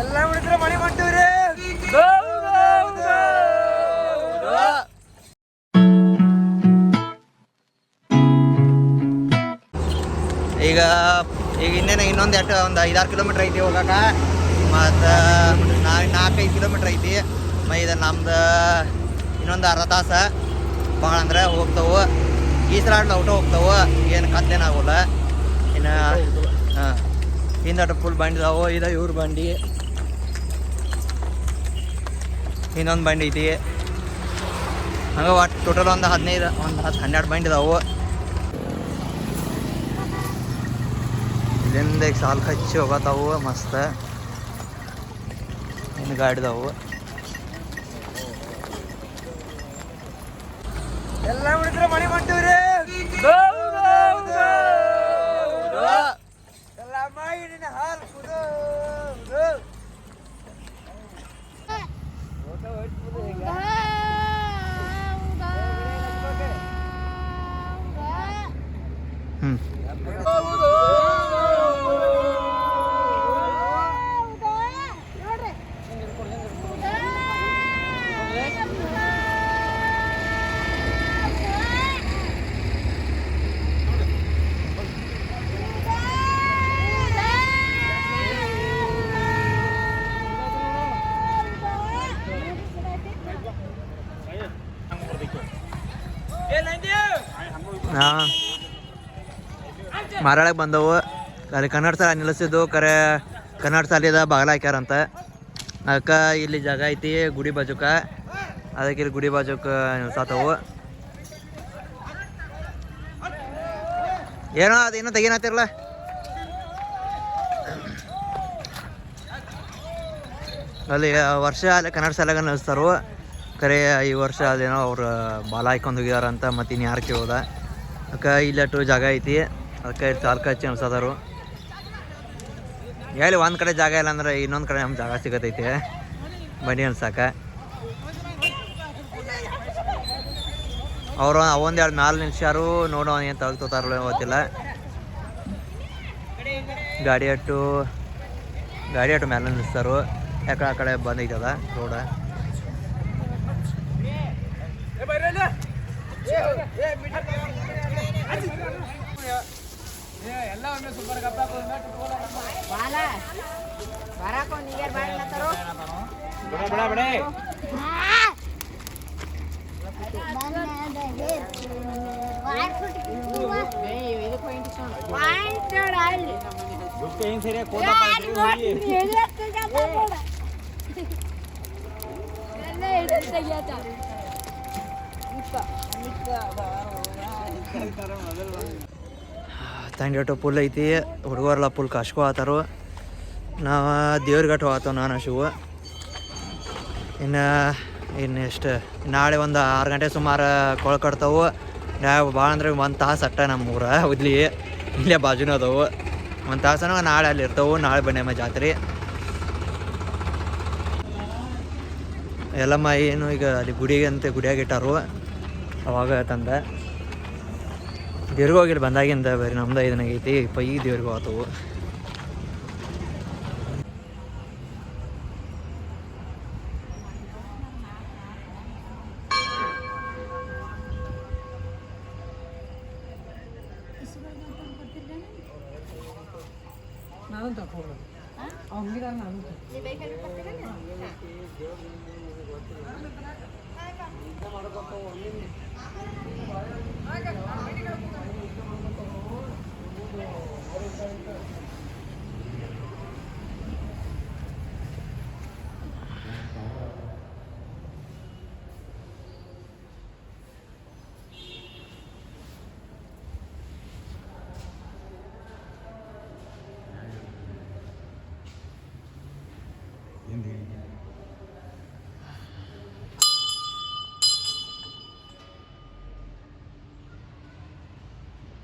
ಎಲ್ಲ ಮುಡಿದ್ರೆ ಮನೆ ಮಾಡ್ತೀವ್ರಿ. ಈಗ ಇನ್ನೇನು ಇನ್ನೊಂದು ಒಂದು 5-6 ಕಿಲೋಮೀಟ್ರ್ ಐತಿ ಹೋಗಕ್ಕೆ. ಮತ್ತು 4-5 ಕಿಲೋಮೀಟ್ರ್ ಐತಿ. ಇದು ನಮ್ದು ಇನ್ನೊಂದು ಅರ್ಧ ತಾಸು ಭಾಳ ಅಂದ್ರೆ ಹೋಗ್ತಾವೆ. ಈಸಲಾಡ್ಲ ಔಟ ಹೋಗ್ತಾವೆ, ಏನು ಕತ್ಲೇನಾಗೋಲ್ಲ. ಇನ್ನು ಹಾಂ ಹಿಂದಟ ಫುಲ್ ಬಂಡಿ ಇದಾವೆ. ಇದು ಇವ್ರ ಬಂಡಿ, ಇನ್ನೊಂದು ಬಂಡಿ ಐತಿ. ಹಂಗೆ ಒಟ್ಟು ಟೋಟಲ್ ಒಂದು 10-12 ಬಂಡಿ ಇದಾವೆ. ಇಲ್ಲಿಂದ ಈಗ ಸಾಲು ಹಚ್ಚಿ ಹೋಗತ್ತಾವು ಮಸ್ತ್. ಇನ್ನು ಗಾಡಿದಾವು ಎಲ್ಲ ಮುಡಿದ್ರೆ ಮನೆ ಮಾಡ್ತೀವ್ರಿ. ಎಲ್ಲ ಮಾಡಿನ ಹಾಲು ಕುದು ಮಾರಾಳಕ್ಕೆ ಬಂದವು. ಅಲ್ಲಿ ಕನ್ನಡ ಸಾಲ ನಿಲ್ಲಿಸಿದ್ದು ಕರೆ ಕನ್ನಡ ಸಾಲಿದ ಬಾಗಿಲ ಹಾಕ್ಯಾರಂತ. ಅದಕ್ಕೆ ಇಲ್ಲಿ ಜಾಗ ಐತಿ ಗುಡಿ ಬಾಜುಕ, ಅದಕ್ಕೆ ಇಲ್ಲಿ ಗುಡಿ ಬಾಜುಕ ನಿಲ್ಸಾತವು. ಏನೋ ಅದೇನೋ ತೆಗೀನತ್ತಿರಲ್ಲ. ಅಲ್ಲಿ ವರ್ಷ ಅಲ್ಲಿ ಕನ್ನಡ ಶಾಲೆಗೆ ನಿಲ್ಲಿಸ್ತಾರು. ಕರೆ ಈ ವರ್ಷ ಅದೇನೋ ಅವ್ರು ಬಾಲ ಹಾಯ್ಕೊಂಡು ಹೋಗಿದಾರಂತ. ಮತ್ತು ಇನ್ನು ಯಾರು ಕೇಳೋದ. ಅದಕ್ಕೆ ಇಲ್ಲಟ್ಟು ಜಾಗ ಐತಿ, ಅದಕ್ಕೆ ಇಲ್ಲಿ ಸಾಲ್ಕ ಹಚ್ಚಿ ಅನ್ಸದಾರು. ಹೇಳಿ ಒಂದು ಕಡೆ ಜಾಗ ಇಲ್ಲ ಅಂದ್ರೆ ಇನ್ನೊಂದು ಕಡೆ ನಮ್ಮ ಜಾಗ ಸಿಗತೈತಿ ಬಂಡಿ ಅನ್ಸಾಕ. ಅವರು ಅವೊಂದೆರಡು 4 ನಿಮಿಷಾರು ನೋಡೋ ಏನು ತೆಗ್ತೋತಾರಲ್ಲ ಗೊತ್ತಿಲ್ಲ. ಗಾಡಿ ಅಟ್ಟು ಮೇಲೆ ನಿಲ್ಲಿಸ್ತಾರು. ಯಾಕಡೆ ಆ ಕಡೆ ಬಂದೈತದ ರೋಡ. ತಂಡಿ ಫುಲ್ ಐತಿ. ಹುಡುಗರೆಲ್ಲ ಫುಲ್ ಕಾಶ್ಕೋ ಆತಾರು. ನಾವು ದೇವ್ರಘಟ್ಟ ಹೋಗ್ತಾವ ನಾನು ಶಿವು. ಇನ್ನೆಷ್ಟು ನಾಳೆ ಒಂದು 6 ಗಂಟೆ ಸುಮಾರು ಕೊಳ ಕಟ್ತಾವು. ಭಾಳ ಅಂದ್ರೆ 1 ತಾಸು ಅಟ್ಟ ನಮ್ಮೂರ ಉದ್ಲಿ ಇಲ್ಲೇ ಬಾಜುನೂ ಅದಾವು. 1 ತಾಸನ ನಾಳೆ ಅಲ್ಲಿ ಇರ್ತಾವೆ. ನಾಳೆ ಬನ್ನಿ ಜಾತ್ರೆ ಎಲ್ಲಮ್ಮ ಏನು ಈಗ ಅಲ್ಲಿ ಗುಡಿಯಾಗ ಇಟ್ಟಾರು. ಅವಾಗ ತಂದ ದೇವ್ರಿಗೆ ಹೋಗಿಲ್ಲ ಬಂದಾಗಿಂದ ಬರೀ ನಮ್ದು ಇದನ್ನಾಗೈತಿ. ಈಗ ದೇವ್ರಿಗೆ ಹೋಗ್ತವು.